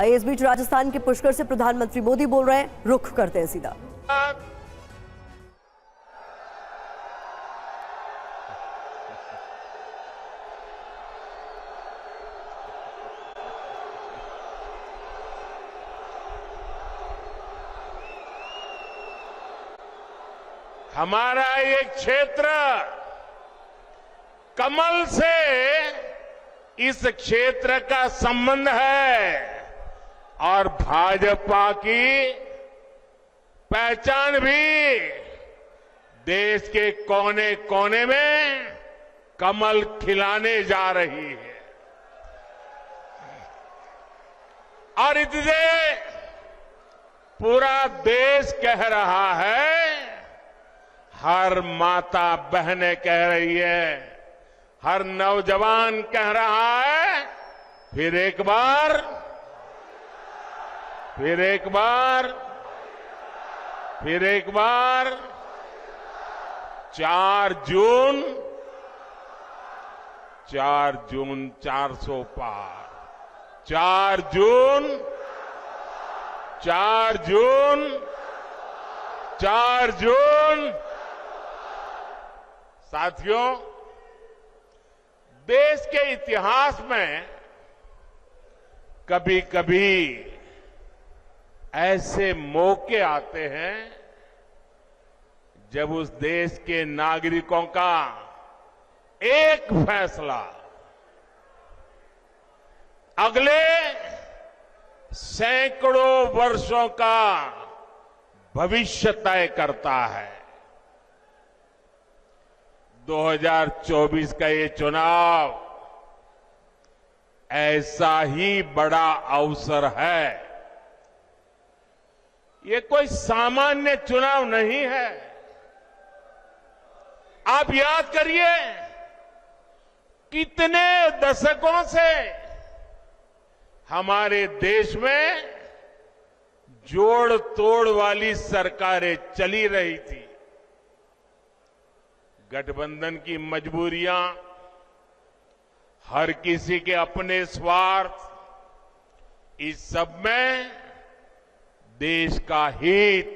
इस बीच राजस्थान के पुष्कर से प्रधानमंत्री मोदी बोल रहे हैं, रुख करते हैं सीधा। हमारा ये क्षेत्र कमल से इस क्षेत्र का संबंध है और भाजपा की पहचान भी देश के कोने कोने में कमल खिलाने जा रही है। और इसलिए पूरा देश कह रहा है, हर माता बहनें कह रही है, हर नौजवान कह रहा है, फिर एक बार 4 जून 400 पार, 4 जून। साथियों, देश के इतिहास में कभी कभी ऐसे मौके आते हैं जब उस देश के नागरिकों का एक फैसला अगले सैकड़ों वर्षों का भविष्य तय करता है। 2024 का ये चुनाव ऐसा ही बड़ा अवसर है। ये कोई सामान्य चुनाव नहीं है। आप याद करिए, कितने दशकों से हमारे देश में जोड़ तोड़ वाली सरकारें चली रही थी। गठबंधन की मजबूरियां, हर किसी के अपने स्वार्थ, इस सब में देश का हित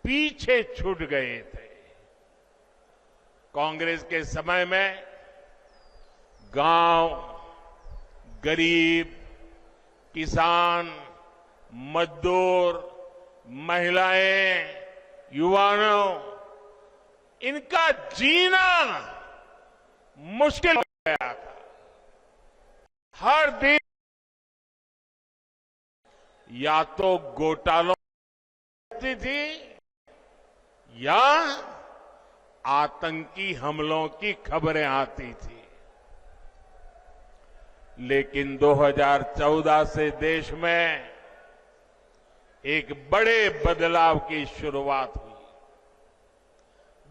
पीछे छूट गए थे। कांग्रेस के समय में गांव, गरीब, किसान, मजदूर, महिलाएं, युवाओं, इनका जीना मुश्किल हो गया था। हर दिन या तो घोटालों थी या आतंकी हमलों की खबरें आती थी। लेकिन 2014 से देश में एक बड़े बदलाव की शुरुआत हुई।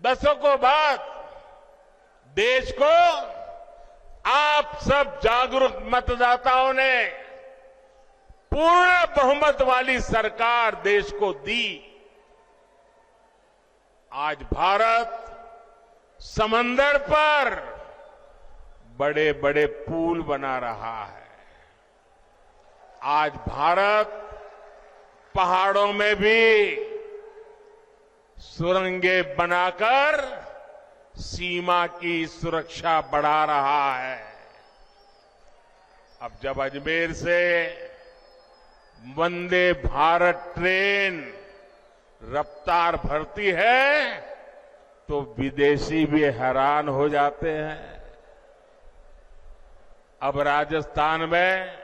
दशकों बाद देश को आप सब जागरूक मतदाताओं ने पूर्ण बहुमत वाली सरकार देश को दी। आज भारत समंदर पर बड़े बड़े पुल बना रहा है। आज भारत पहाड़ों में भी सुरंगें बनाकर सीमा की सुरक्षा बढ़ा रहा है। अब जब अजमेर से वंदे भारत ट्रेन रफ्तार भरती है तो विदेशी भी हैरान हो जाते हैं। अब राजस्थान में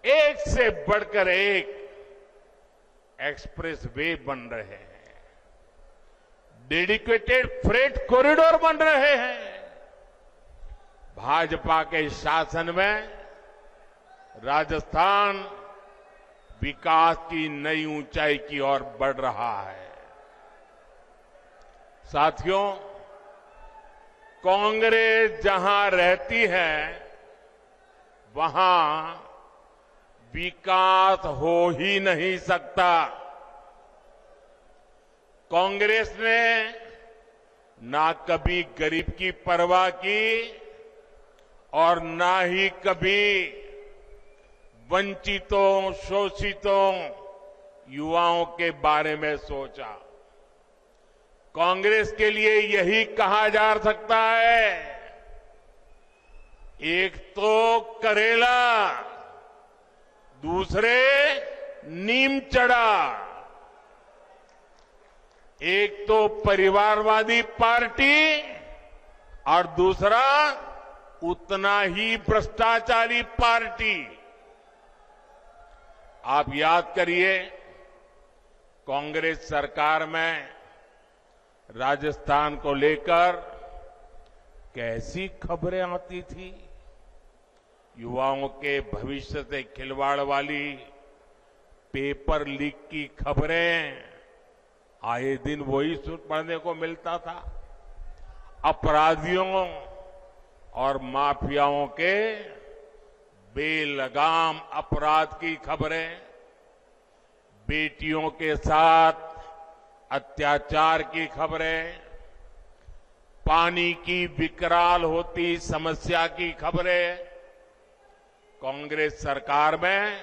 एक से बढ़कर एक एक्सप्रेस वे बन रहे हैं, डेडिकेटेड फ्रेट कॉरिडोर बन रहे हैं। भाजपा के शासन में राजस्थान विकास की नई ऊंचाई की ओर बढ़ रहा है। साथियों, कांग्रेस जहां रहती है वहां विकास हो ही नहीं सकता। कांग्रेस ने ना कभी गरीब की परवाह की और ना ही कभी वंचितों, शोषितों, युवाओं के बारे में सोचा। कांग्रेस के लिए यही कहा जा सकता है, एक तो करेला, दूसरे नीम चढ़ा। एक तो परिवारवादी पार्टी और दूसरा उतना ही भ्रष्टाचारी पार्टी। आप याद करिए, कांग्रेस सरकार में राजस्थान को लेकर कैसी खबरें आती थी। युवाओं के भविष्य से खिलवाड़ वाली पेपर लीक की खबरें आए दिन वही पढ़ने को मिलता था। अपराधियों और माफियाओं के बेलगाम अपराध की खबरें, बेटियों के साथ अत्याचार की खबरें, पानी की विकराल होती समस्या की खबरें, कांग्रेस सरकार में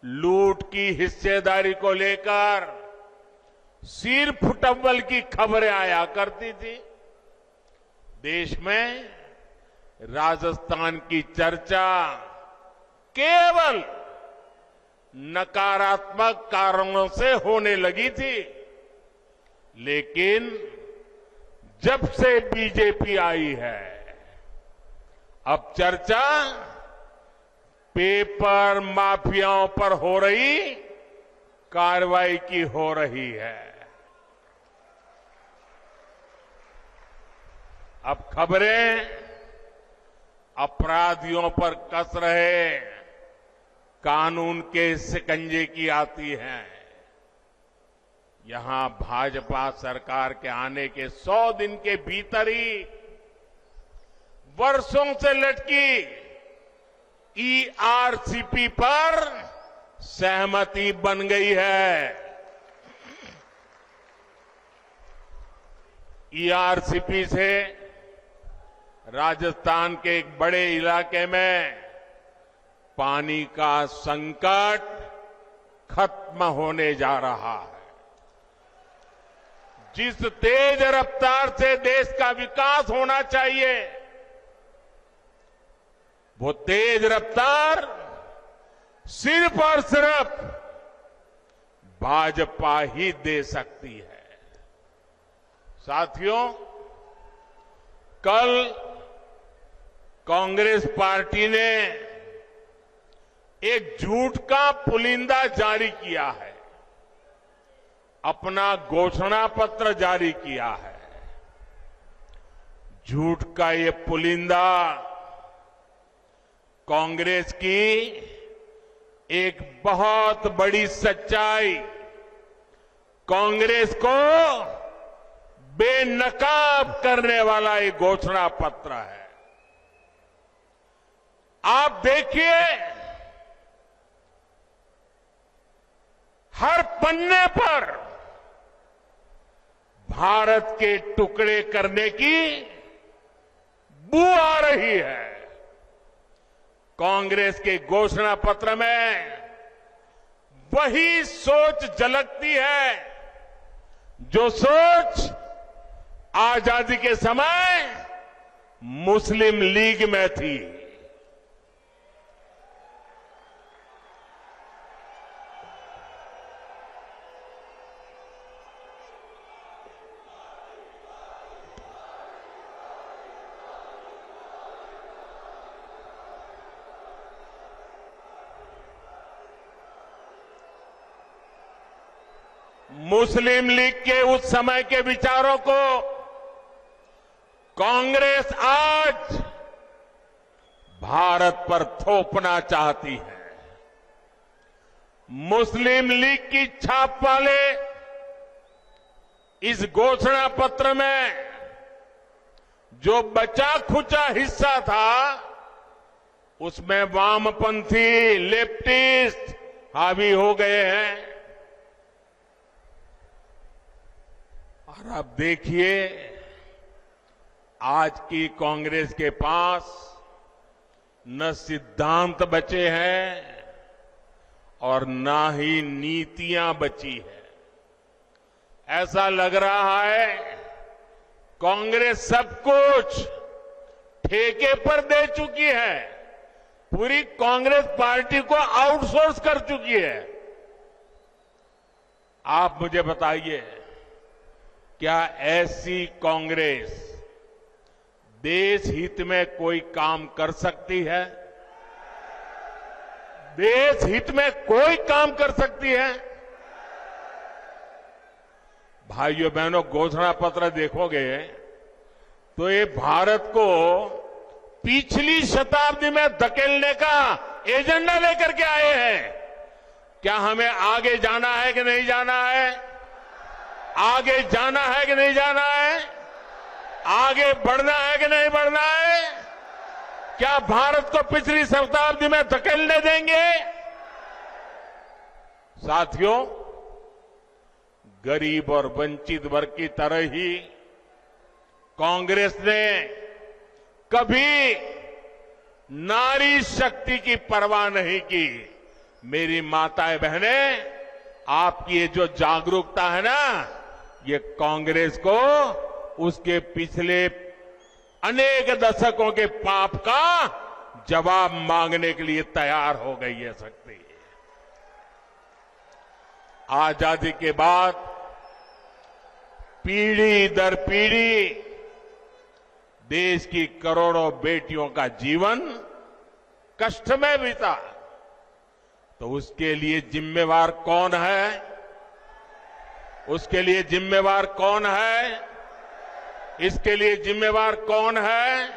लूट की हिस्सेदारी को लेकर सिर फुटव्वल की खबरें आया करती थी। देश में राजस्थान की चर्चा केवल नकारात्मक कारणों से होने लगी थी, लेकिन जब से बीजेपी आई है, अब चर्चा पेपर माफियाओं पर हो रही कार्रवाई की हो रही है। अब खबरें अपराधियों पर कस रहे कानून के शिकंजे की आती हैं। यहां भाजपा सरकार के आने के 100 दिन के भीतर ही वर्षों से लटकी ईआरसीपी पर सहमति बन गई है। ईआरसीपी से राजस्थान के एक बड़े इलाके में पानी का संकट खत्म होने जा रहा है। जिस तेज रफ्तार से देश का विकास होना चाहिए, वो तेज रफ्तार सिर्फ और सिर्फ भाजपा ही दे सकती है। साथियों, कल कांग्रेस पार्टी ने एक झूठ का पुलिंदा जारी किया है, अपना घोषणा पत्र जारी किया है। झूठ का ये पुलिंदा कांग्रेस की एक बहुत बड़ी सच्चाई, कांग्रेस को बेनकाब करने वाला एक घोषणा पत्र है। आप देखिए, हर पन्ने पर भारत के टुकड़े करने की बू आ रही है। कांग्रेस के घोषणा पत्र में वही सोच झलकती है जो सोच आजादी के समय मुस्लिम लीग में थी। मुस्लिम लीग के उस समय के विचारों को कांग्रेस आज भारत पर थोपना चाहती है। मुस्लिम लीग की छाप वाले इस घोषणा पत्र में जो बचा खुचा हिस्सा था, उसमें वामपंथी लेफ्टिस्ट हावी हो गए हैं। और अब देखिए, आज की कांग्रेस के पास न सिद्धांत बचे हैं, और ना ही नीतियां बची है। ऐसा लग रहा है कांग्रेस सब कुछ ठेके पर दे चुकी है, पूरी कांग्रेस पार्टी को आउटसोर्स कर चुकी है। आप मुझे बताइए, क्या ऐसी कांग्रेस देश हित में कोई काम कर सकती है? देश हित में कोई काम कर सकती है? भाइयों बहनों, घोषणा पत्र देखोगे तो ये भारत को पिछली शताब्दी में धकेलने का एजेंडा लेकर के आए हैं। क्या हमें आगे जाना है कि नहीं जाना है? आगे जाना है कि नहीं जाना है? आगे बढ़ना है कि नहीं बढ़ना है? क्या भारत को पिछली शताब्दी में धकेलने देंगे? साथियों, गरीब और वंचित वर्ग की तरह ही कांग्रेस ने कभी नारी शक्ति की परवाह नहीं की। मेरी माताएं बहनें, आपकी ये जो जागरूकता है ना, ये कांग्रेस को उसके पिछले अनेक दशकों के पाप का जवाब मांगने के लिए तैयार हो गई है शक्ति। आजादी के बाद पीढ़ी दर पीढ़ी देश की करोड़ों बेटियों का जीवन कष्ट में बीता, तो उसके लिए जिम्मेवार कौन है? उसके लिए जिम्मेवार कौन है? इसके लिए जिम्मेवार कौन है?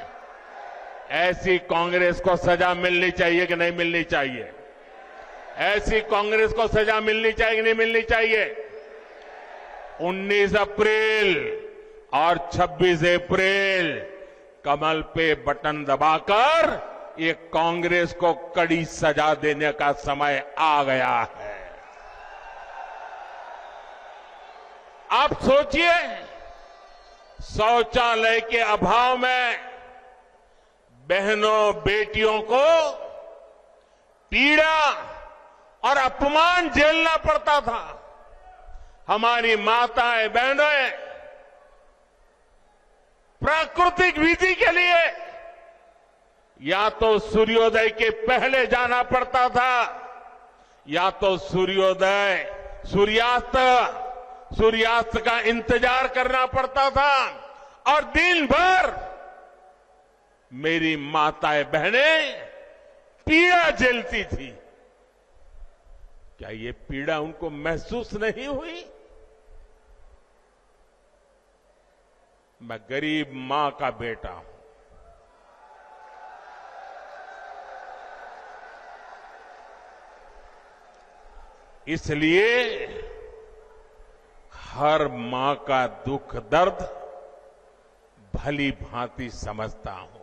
ऐसी कांग्रेस को सजा मिलनी चाहिए कि नहीं मिलनी चाहिए? ऐसी कांग्रेस को सजा मिलनी चाहिए कि नहीं मिलनी चाहिए? 19 अप्रैल और 26 अप्रैल कमल पे बटन दबाकर ये कांग्रेस को कड़ी सजा देने का समय आ गया है। आप सोचिए, शौचालय के अभाव में बहनों बेटियों को पीड़ा और अपमान झेलना पड़ता था। हमारी माताएं बहनें प्राकृतिक विधि के लिए या तो सूर्योदय के पहले जाना पड़ता था, या तो सूर्यास्त का इंतजार करना पड़ता था, और दिन भर मेरी माताएं बहनें पीड़ा झेलती थी। क्या ये पीड़ा उनको महसूस नहीं हुई? मैं गरीब मां का बेटा हूं। इसलिए हर मां का दुख दर्द भली भांति समझता हूं।